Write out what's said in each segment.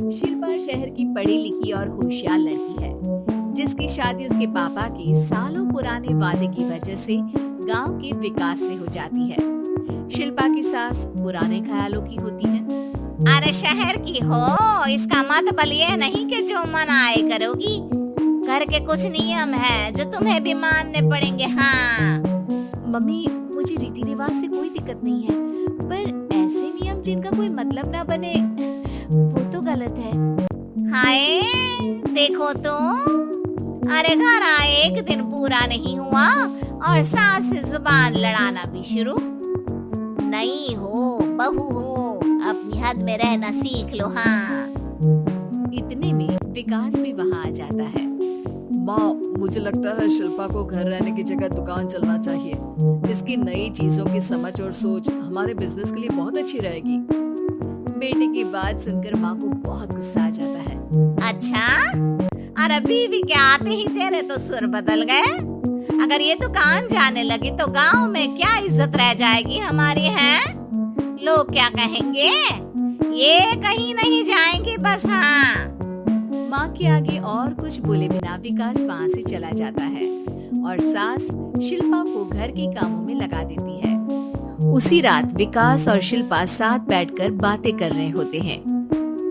शिल्पा शहर की पढ़ी लिखी और होशियार लड़की है, जिसकी शादी उसके पापा के सालों पुराने वादे की वजह से गांव के विकास से हो जाती है। शिल्पा की सास पुराने ख्यालों की होती है। अरे शहर की हो, इसका मतलब ये नहीं कि जो मन आए करोगी। घर के कुछ नियम है जो तुम्हें भी मानने पड़ेंगे। हाँ मम्मी, मुझे रीति रिवाज से कोई दिक्कत नहीं है, पर ऐसे नियम जिनका कोई मतलब ना बने वो तो गलत है। हाय, देखो तो, अरे घर आए एक दिन पूरा नहीं हुआ और सास से जुबान लड़ाना भी शुरू। नहीं हो, बहू हो, अपनी हद में रहना सीख लो। हाँ इतने में विकास भी वहाँ आ जाता है। माँ, मुझे लगता है शिल्पा को घर रहने की जगह दुकान चलना चाहिए। इसकी नई चीजों की समझ और सोच हमारे बिजनेस के लिए बहुत अच्छी रहेगी। बेटे की बात सुनकर माँ को बहुत गुस्सा आ जाता है। अच्छा, अरे बीवी के आते ही तेरे तो सुर बदल गए। अगर ये दुकान जाने लगी तो गांव में क्या इज्जत रह जाएगी हमारी। है लोग क्या कहेंगे? ये कहीं नहीं जाएंगी बस। हाँ माँ के आगे और कुछ बोले बिना विकास वहाँ से चला जाता है और सास शिल्पा को घर के कामों में लगा देती है। उसी रात विकास और शिल्पा साथ बैठकर बातें कर रहे होते हैं।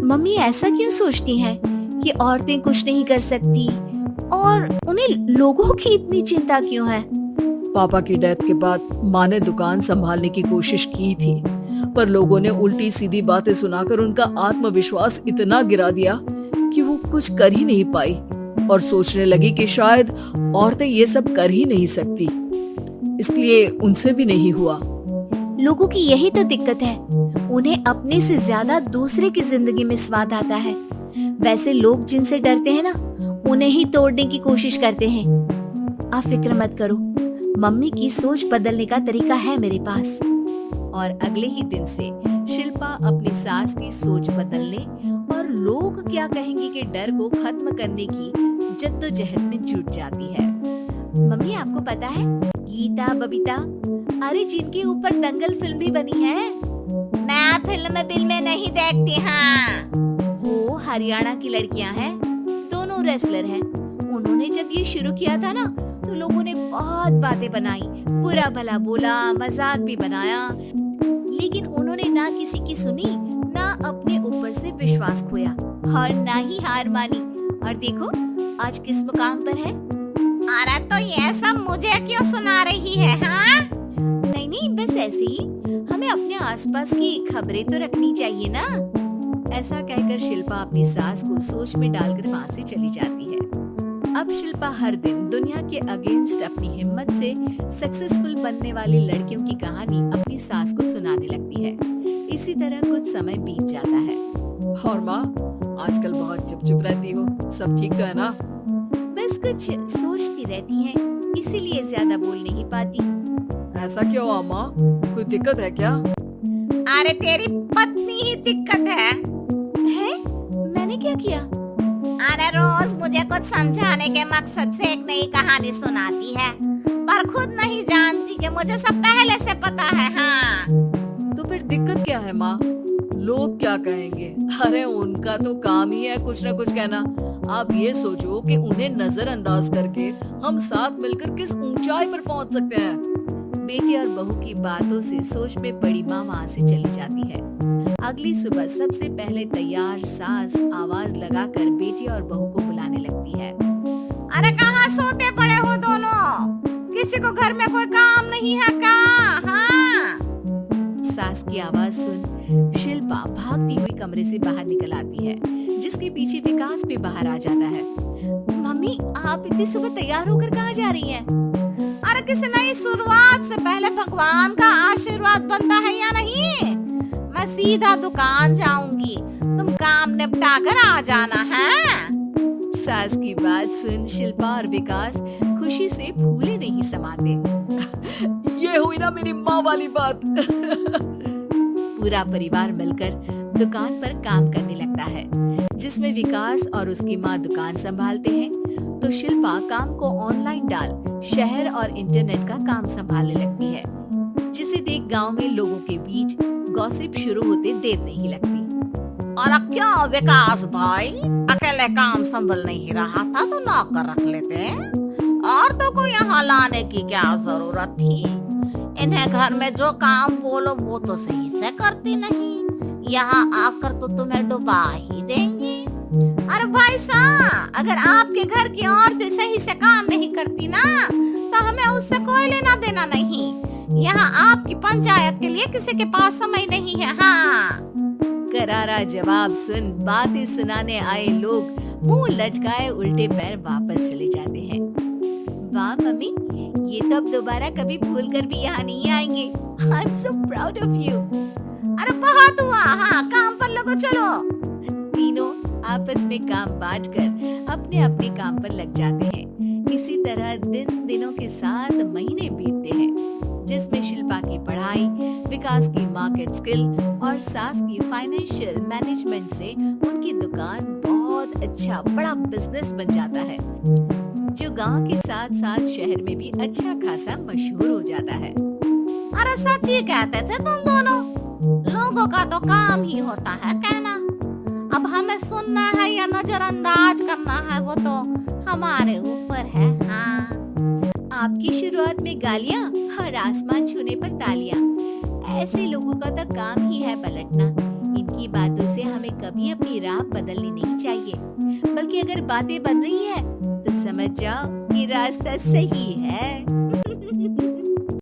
मम्मी ऐसा क्यों सोचती हैं कि औरतें कुछ नहीं कर सकती और उन्हें लोगों की इतनी चिंता क्यों है? पापा की डेथ के बाद माँ ने दुकान संभालने की कोशिश की थी, पर लोगों ने उल्टी सीधी बातें सुनाकर उनका आत्मविश्वास इतना गिरा दिया कि वो कुछ कर ही नहीं पाई और सोचने लगी कि शायद औरतें ये सब कर ही नहीं सकती, इसलिए उनसे भी नहीं हुआ। लोगों की यही तो दिक्कत है, उन्हें अपने से ज्यादा दूसरे की जिंदगी में स्वाद आता है। वैसे लोग जिनसे डरते हैं ना, उन्हें ही तोड़ने की कोशिश करते हैं। आप फिक्र मत करो, मम्मी की सोच बदलने का तरीका है मेरे पास। और अगले ही दिन से शिल्पा अपनी सास की सोच बदलने और लोग क्या कहेंगे के डर को खत्म करने की जद्दोजहद में जुट जाती है। मम्मी, आपको पता है गीता बबीता, अरे जिनके ऊपर दंगल फिल्म भी बनी है। मैं फिल्म में नहीं देखती। हाँ वो हरियाणा की लड़कियां हैं, दोनों रेसलर हैं। उन्होंने जब ये शुरू किया था ना, तो लोगों ने बहुत बातें बनाई, बुरा भला बोला, मजाक भी बनाया, लेकिन उन्होंने ना किसी की सुनी, ना अपने ऊपर से विश्वास खोया और ना ही हार मानी। और देखो आज किस मुकाम पर है। अरे तो ये सब मुझे क्यों सुना रही है? हाँ नहीं नहीं, बस ऐसे ही हमें अपने आसपास की खबरें तो रखनी चाहिए ना। ऐसा कहकर शिल्पा अपनी सास को सोच में डालकर वहाँ से चली जाती है। अब शिल्पा हर दिन दुनिया के अगेंस्ट अपनी हिम्मत से सक्सेसफुल बनने वाली लड़कियों की कहानी अपनी सास को सुनाने लगती है। इसी तरह कुछ समय बीत जाता है। और माँ, आजकल बहुत चुप रहती हो, सब ठीक तो है ना? बस कुछ सोचती रहती हैं, इसीलिए ज्यादा बोल नहीं पाती। ऐसा क्यों हुआ माँ? कोई दिक्कत है क्या? अरे तेरी पत्नी ही दिक्कत है। मैंने क्या किया? अरे रोज मुझे कुछ समझाने के मकसद से एक नई कहानी सुनाती है, पर खुद नहीं जानती कि मुझे सब पहले से पता है। हाँ तो फिर दिक्कत क्या है माँ? लोग क्या कहेंगे? अरे उनका तो काम ही है कुछ न कुछ कहना। आप ये सोचो कि उन्हें नजरअंदाज करके हम साथ मिलकर किस ऊंचाई पर पहुंच सकते हैं। बेटी और बहू की बातों से सोच में पड़ी माँ वहाँ से चली जाती है। अगली सुबह सबसे पहले तैयार सास आवाज लगाकर बेटी और बहू को बुलाने लगती है। अरे कहाँ सोते पड़े हो दोनों? किसी को घर में कोई काम नहीं है क्या? हाँ सास की आवाज सुन शिल्पा भागती हुई कमरे से बाहर निकल आती है, जिसके पीछे विकास भी बाहर आ जाता है। मम्मी, आप इतनी सुबह तैयार होकर कहाँ जा रही हैं? अरे किसी नई शुरुआत से पहले भगवान का आशीर्वाद बनता है या नहीं? मैं सीधा दुकान जाऊंगी, तुम काम निपटा कर आ जाना है। सास की बात सुन शिल्पा और विकास खुशी से फूले नहीं समाते। ये हुई ना मेरी माँ वाली बात। पूरा परिवार मिलकर दुकान पर काम करने लगता है, जिसमें विकास और उसकी माँ दुकान संभालते हैं, तो शिल्पा काम को ऑनलाइन डाल शहर और इंटरनेट का काम संभालने लगती है, जिसे देख गांव में लोगों के बीच गॉसिप शुरू होते देर नहीं लगती। और क्या विकास भाई, अकेले काम संभल नहीं रहा था तो नौकर रख लेते। और तो को यहाँ लाने की क्या जरूरत थी? इन्हें घर में जो काम बोलो वो तो सही से करती नहीं, यहाँ आकर तो तुम्हें डुबा ही देंगी। अरे भाई साहब, अगर आपके घर की औरतें सही से काम नहीं करती ना तो हमें उससे कोई लेना देना नहीं। यहाँ आपकी पंचायत के लिए किसी के पास समय नहीं है। हाँ, करारा जवाब सुन बातें सुनाने आए लोग मुंह लटकाए उल्टे पैर वापस चले जाते हैं। वाह मम्मी, ये तो अब दोबारा कभी भूल कर भी यहाँ नहीं आएंगे। I am so proud of you. अरे बहुत हुआ, हाँ काम पर लगो चलो। तीनों आपस में काम बांटकर अपने अपने काम पर लग जाते हैं। इसी तरह दिनों के साथ महीने बीतते हैं, जिसमें शिल्पा की पढ़ाई, विकास की मार्केट स्किल और सास की फाइनेंशियल मैनेजमेंट से उनकी दुकान बहुत अच्छा बड़ा बिजनेस बन जाता है, जो गांव के साथ साथ शहर में भी अच्छा खासा मशहूर हो जाता है। अरे सच ही कहते थे तुम दोनों, लोगों का तो काम ही होता है कहना। अब हमें सुनना है या नजरअंदाज करना है वो तो हमारे ऊपर है। हाँ, आपकी शुरुआत में गालियाँ और आसमान छूने पर तालियां, ऐसे लोगों का तो काम ही है पलटना। इनकी बातों से हमें कभी अपनी राह बदलनी नहीं चाहिए, बल्कि अगर बातें बन रही है तो समझ जाओ कि रास्ता सही है।